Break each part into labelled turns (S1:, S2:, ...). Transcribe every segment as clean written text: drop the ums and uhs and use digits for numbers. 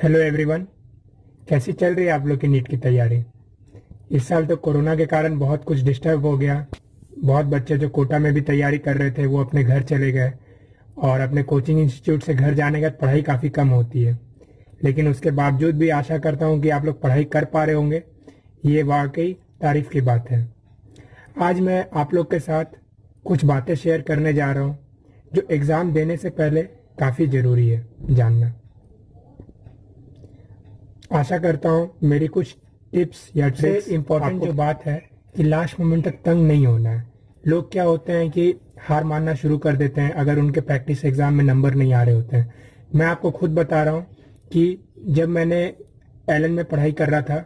S1: Hello everyone. कैसी चल रही है आप लोग की नीट की तैयारी? इस साल तो कोरोना के कारण बहुत कुछ डिस्टर्ब हो गया। बहुत बच्चे जो कोटा में भी तैयारी कर रहे थे वो अपने घर चले गए और अपने कोचिंग इंस्टीट्यूट से घर जाने के बाद पढ़ाई काफ़ी कम होती है। लेकिन उसके बावजूद भी आशा करता हूँ कि आप लोग पढ़ाई कर पा रहे होंगे। ये वाकई तारीफ की बात है। आज मैं आप लोग के साथ कुछ बातें शेयर करने जा रहा हूँ जो एग्ज़ाम देने से पहले काफ़ी ज़रूरी है जानना। आशा करता हूँ मेरी कुछ टिप्स या ट्रिक्स इम्पोर्टेंट जो बात है कि लास्ट मोमेंट तक तंग नहीं होना है। लोग क्या होते हैं कि हार मानना शुरू कर देते हैं अगर उनके प्रैक्टिस एग्जाम में नंबर नहीं आ रहे होते हैं। मैं आपको खुद बता रहा हूँ कि जब मैंने एलन में पढ़ाई कर रहा था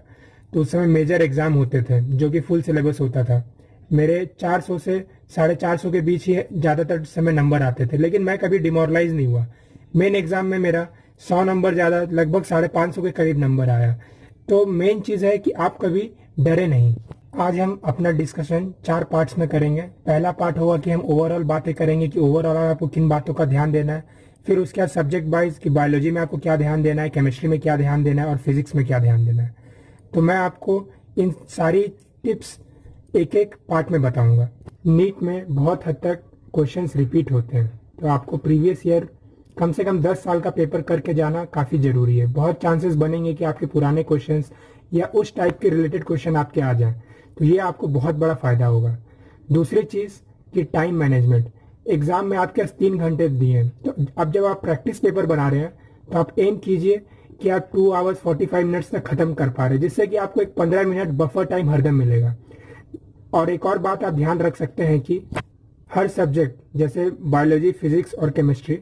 S1: तो उस समय मेजर एग्जाम होते थे जो कि फुल सिलेबस होता था। मेरे 400 से 450 के बीच ही ज़्यादातर समय नंबर आते थे, लेकिन मैं कभी डिमोरलाइज नहीं हुआ। मेन एग्जाम में मेरा 100 नंबर ज़्यादा, लगभग 550 के करीब नंबर आया। तो मेन चीज़ है कि आप कभी डरे नहीं। आज हम अपना डिस्कशन 4 पार्ट्स में करेंगे। पहला पार्ट होगा कि हम ओवरऑल बातें करेंगे कि ओवरऑल आपको किन बातों का ध्यान देना है। फिर उसके बाद सब्जेक्ट वाइज कि बायोलॉजी में आपको क्या ध्यान देना है, केमिस्ट्री में क्या ध्यान देना है और फिजिक्स में क्या ध्यान देना है। तो मैं आपको इन सारी टिप्स एक एक पार्ट में बताऊंगा। नीट में बहुत हद तक क्वेश्चंस रिपीट होते हैं, तो आपको प्रीवियस ईयर कम से कम 10 साल का पेपर करके जाना काफ़ी ज़रूरी है। बहुत चांसेस बनेंगे कि आपके पुराने क्वेश्चंस या उस टाइप के रिलेटेड क्वेश्चन आपके आ जाएं, तो ये आपको बहुत बड़ा फ़ायदा होगा। दूसरी चीज़ कि टाइम मैनेजमेंट। एग्ज़ाम में आपके पास 3 घंटे दिए हैं, तो अब जब आप प्रैक्टिस पेपर बना रहे हैं तो आप एम कीजिए कि आप 2 आवर्स 45 मिनट्स तक ख़त्म कर पा रहे हैं, जिससे कि आपको एक 15 मिनट बफर टाइम हरदम मिलेगा। और एक और बात आप ध्यान रख सकते हैं कि हर सब्जेक्ट जैसे बायोलॉजी, फिजिक्स और केमिस्ट्री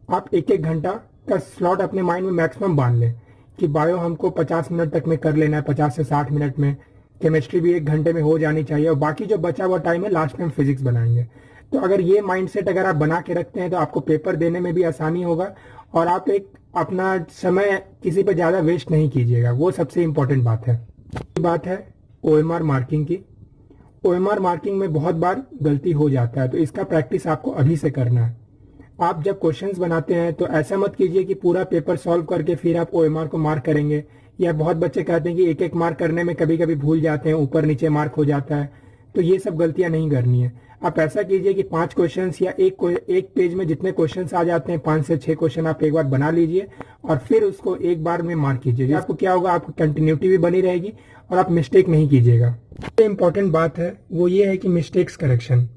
S1: आप एक एक घंटा का स्लॉट अपने माइंड में मैक्सिमम बांध लें कि बायो हमको 50 मिनट तक में कर लेना है, 50 से 60 मिनट में। केमिस्ट्री भी 1 घंटे में हो जानी चाहिए और बाकी जो बचा हुआ टाइम है लास्ट में हम फिजिक्स बनाएंगे। तो अगर ये माइंडसेट अगर आप बना के रखते हैं तो आपको पेपर देने में भी आसानी होगा और आप एक अपना समय किसी पर ज़्यादा वेस्ट नहीं कीजिएगा। वो सबसे इम्पोर्टेंट बात है। बात है OMR मार्किंग की। OMR मार्किंग में बहुत बार गलती हो जाता है, तो इसका प्रैक्टिस आपको अभी से करना है। आप जब क्वेश्चंस बनाते हैं तो ऐसा मत कीजिए कि पूरा पेपर सॉल्व करके फिर आप OMR को मार्क करेंगे। या बहुत बच्चे कहते हैं कि एक एक मार्क करने में कभी कभी भूल जाते हैं, ऊपर नीचे मार्क हो जाता है। तो ये सब गलतियां नहीं करनी है। आप ऐसा कीजिए कि 5 क्वेश्चंस या एक पेज में जितने क्वेश्चंस आ जाते हैं 5 से 6 क्वेश्चन आप एक बार बना लीजिए और फिर उसको एक बार में मार्क कीजिए। आपको क्या होगा, आपको कंटिन्यूटी भी बनी रहेगी और आप मिस्टेक नहीं कीजिएगा। सबसे इम्पोर्टेंट बात है वो ये है कि मिस्टेक्स करेक्शन।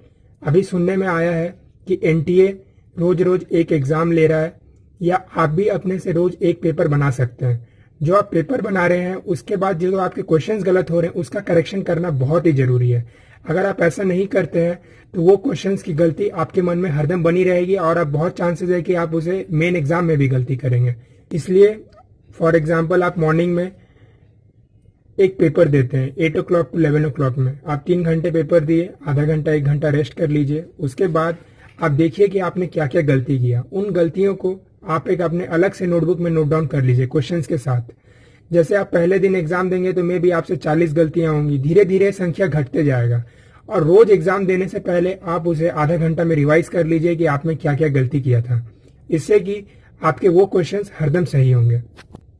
S1: अभी सुनने में आया है कि NTA रोज रोज एक एग्जाम ले रहा है, या आप भी अपने से रोज एक पेपर बना सकते हैं। जो आप पेपर बना रहे हैं उसके बाद जो आपके क्वेश्चंस गलत हो रहे हैं उसका करेक्शन करना बहुत ही जरूरी है। अगर आप ऐसा नहीं करते हैं तो वो क्वेश्चंस की गलती आपके मन में हरदम बनी रहेगी और आप बहुत चांसेस है कि आप उसे मेन एग्जाम में भी गलती करेंगे। इसलिए फॉर एग्जाम्पल आप मॉर्निंग में एक पेपर देते हैं 8 o'clock to 11 o'clock में, आप 3 घंटे पेपर दिए, आधा घंटा 1 घंटा रेस्ट कर लीजिए। उसके बाद आप देखिए कि आपने क्या क्या गलती किया। उन गलतियों को आप एक अपने अलग से नोटबुक में नोट डाउन कर लीजिए क्वेश्चंस के साथ। जैसे आप पहले दिन एग्जाम देंगे तो मे भी आपसे 40 गलतियां होंगी, धीरे धीरे संख्या घटते जाएगा। और रोज एग्जाम देने से पहले आप उसे आधा घंटा में रिवाइज कर लीजिए कि आपने क्या क्या गलती किया था, इससे कि आपके वो क्वेश्चंस हरदम सही होंगे।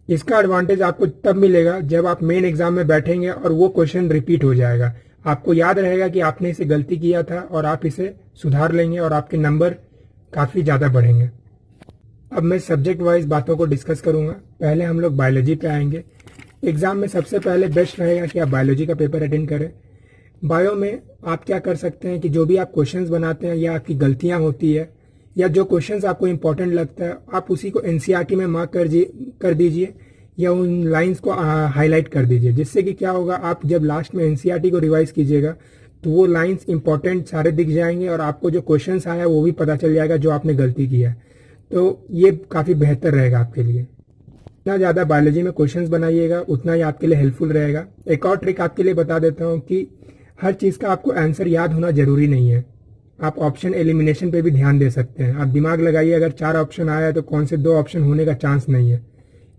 S1: इसका एडवांटेज आपको तब मिलेगा जब आप मेन एग्जाम में बैठेंगे और वो क्वेश्चन रिपीट हो जाएगा। आपको याद रहेगा कि आपने इसे गलती किया था और आप इसे सुधार लेंगे और आपके नंबर काफ़ी ज़्यादा बढ़ेंगे। अब मैं सब्जेक्ट वाइज बातों को डिस्कस करूंगा। पहले हम लोग बायोलॉजी पे आएंगे। एग्जाम में सबसे पहले बेस्ट रहेगा कि आप बायोलॉजी का पेपर अटेंड करें। बायो में आप क्या कर सकते हैं कि जो भी आप क्वेश्चंस बनाते हैं या आपकी गलतियां होती है या जो क्वेश्चंस आपको इंपॉर्टेंट लगता है आप उसी को NCERT में मार्क कर दीजिए या उन लाइंस को हाईलाइट कर दीजिए, जिससे कि क्या होगा, आप जब लास्ट में NCERT को रिवाइज कीजिएगा तो वो लाइंस इंपॉर्टेंट सारे दिख जाएंगे और आपको जो क्वेश्चंस आया वो भी पता चल जाएगा जो आपने गलती की है। तो ये काफ़ी बेहतर रहेगा आपके लिए। जितना ज़्यादा बायोलॉजी में क्वेश्चंस बनाइएगा उतना ही आपके लिए हेल्पफुल रहेगा। एक और ट्रिक आपके लिए बता देता हूँ कि हर चीज़ का आपको आंसर याद होना जरूरी नहीं है। आप ऑप्शन एलिमिनेशन पे भी ध्यान दे सकते हैं। आप दिमाग लगाइए, अगर 4 ऑप्शन आया है तो कौन से 2 ऑप्शन होने का चांस नहीं है।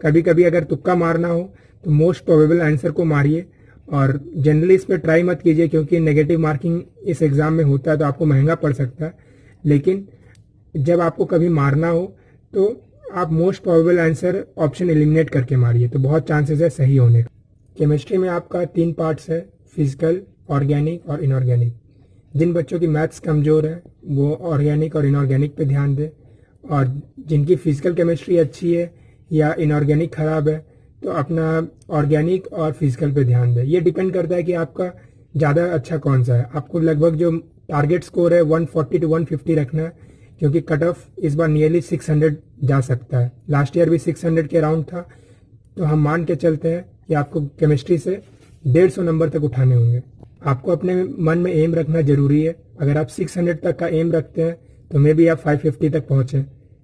S1: कभी कभी अगर तुक्का मारना हो तो मोस्ट प्रोबेबल आंसर को मारिए और जनरली इस पर ट्राई मत कीजिए क्योंकि नेगेटिव मार्किंग इस एग्जाम में होता है तो आपको महंगा पड़ सकता है। लेकिन जब आपको कभी मारना हो तो आप most probable answer option eliminate करके मारिए, तो बहुत चांसेस है सही होने का। केमिस्ट्री में आपका 3 पार्ट्स है, फिजिकल, ऑर्गेनिक और इनऑर्गेनिक। जिन बच्चों की मैथ्स कमज़ोर है वो ऑर्गेनिक और इनऑर्गेनिक पे ध्यान दें, और जिनकी फिजिकल केमिस्ट्री अच्छी है या इनऑर्गेनिक ख़राब है तो अपना ऑर्गेनिक और फिजिकल पे ध्यान दें। ये डिपेंड करता है कि आपका ज़्यादा अच्छा कौन सा है। आपको लगभग जो टारगेट स्कोर है 140 to 150 रखना है, क्योंकि कट ऑफ इस बार नियरली 600 जा सकता है। लास्ट ईयर भी 600 के अराउंड था, तो हम मान के चलते हैं कि आपको केमिस्ट्री से 150 नंबर तक उठाने होंगे। आपको अपने मन में एम रखना जरूरी है। अगर आप 600 तक का एम रखते हैं तो मे बी आप 550 तक पहुंचे,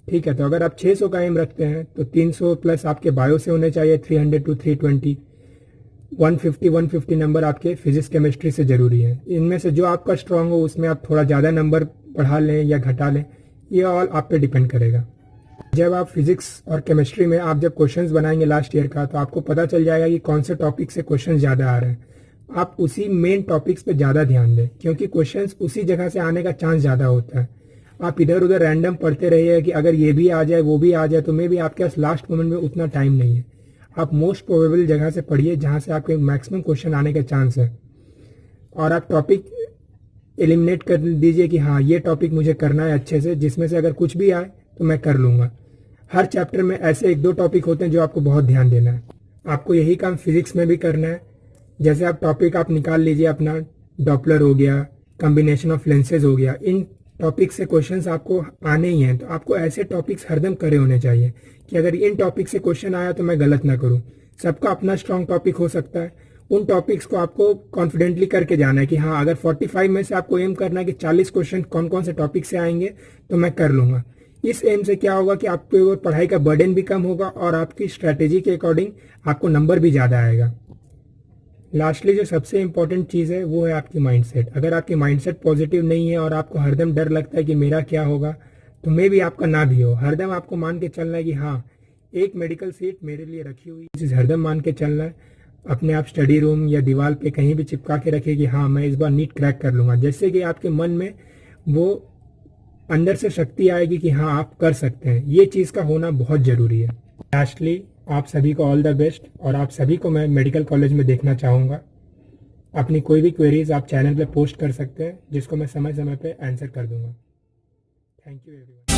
S1: ठीक है। तो अगर आप 600 का एम रखते हैं तो 300 प्लस आपके बायो से होने चाहिए, 300 to 320, 150 नंबर आपके फिजिक्स केमिस्ट्री से जरूरी है। इनमें से जो आपका स्ट्रांग हो उसमें आप थोड़ा ज़्यादा नंबर बढ़ा लें या घटा लें, ये ऑल आप पे डिपेंड करेगा। जब आप फिजिक्स और केमिस्ट्री में आप जब क्वेश्चंस बनाएंगे लास्ट ईयर का, तो आपको पता चल जाएगा कि कौन से टॉपिक से क्वेश्चन ज़्यादा आ रहे हैं। आप उसी मेन टॉपिक्स पे ज़्यादा ध्यान दें, क्योंकि क्वेश्चंस उसी जगह से आने का चांस ज़्यादा होता है। आप इधर उधर रैंडम पढ़ते रहिए कि अगर ये भी आ जाए वो भी आ जाए, तो मे भी आपके पास लास्ट मोमेंट में उतना टाइम नहीं है। आप मोस्ट प्रोबेबल जगह से पढ़िए जहाँ से आपके मैक्सिमम क्वेश्चन आने का चांस है, और आप टॉपिक एलिमिनेट कर दीजिए कि हाँ ये टॉपिक मुझे करना है अच्छे से, जिसमें से अगर कुछ भी आए तो मैं कर लूँगा। हर चैप्टर में ऐसे 1-2 टॉपिक होते हैं जो आपको बहुत ध्यान देना है। आपको यही काम फिजिक्स में भी करना है। जैसे आप टॉपिक आप निकाल लीजिए, अपना डॉपलर हो गया, कॉम्बिनेशन ऑफ लेंसेज हो गया, इन टॉपिक से क्वेश्चंस आपको आने ही हैं। तो आपको ऐसे टॉपिक्स हरदम करे होने चाहिए कि अगर इन टॉपिक से क्वेश्चन आया तो मैं गलत ना करूं। सबका अपना स्ट्रॉन्ग टॉपिक हो सकता है, उन टॉपिक्स को आपको कॉन्फिडेंटली करके जाना है कि हाँ अगर 45 में से आपको एम करना है कि 40 क्वेश्चन कौन कौन से टॉपिक से आएंगे तो मैं कर लूंगा। इस एम से क्या होगा कि आपके पढ़ाई का बर्डन भी कम होगा और आपकी स्ट्रैटेजी के अकॉर्डिंग आपको नंबर भी ज़्यादा आएगा। लास्टली जो सबसे इंपॉर्टेंट चीज़ है वो है आपकी माइंडसेट। अगर आपकी माइंडसेट पॉजिटिव नहीं है और आपको हरदम डर लगता है कि मेरा क्या होगा, तो मे भी आपका ना भी हो। हरदम आपको मान के चलना है कि हाँ एक मेडिकल सीट मेरे लिए रखी हुई है, चीज़ हरदम मान के चलना है। अपने आप स्टडी रूम या दीवार पे कहीं भी चिपका के रखिए कि हाँ मैं इस बार नीट क्रैक कर लूँगा, जैसे कि आपके मन में वो अंदर से शक्ति आएगी कि हाँ आप कर सकते हैं। ये चीज़ का होना बहुत ज़रूरी है। लास्टली आप सभी को ऑल द बेस्ट, और आप सभी को मैं मेडिकल कॉलेज में देखना चाहूँगा। अपनी कोई भी क्वेरीज आप चैनल पे पोस्ट कर सकते हैं, जिसको मैं समय समय पे आंसर कर दूंगा। Thank you everyone.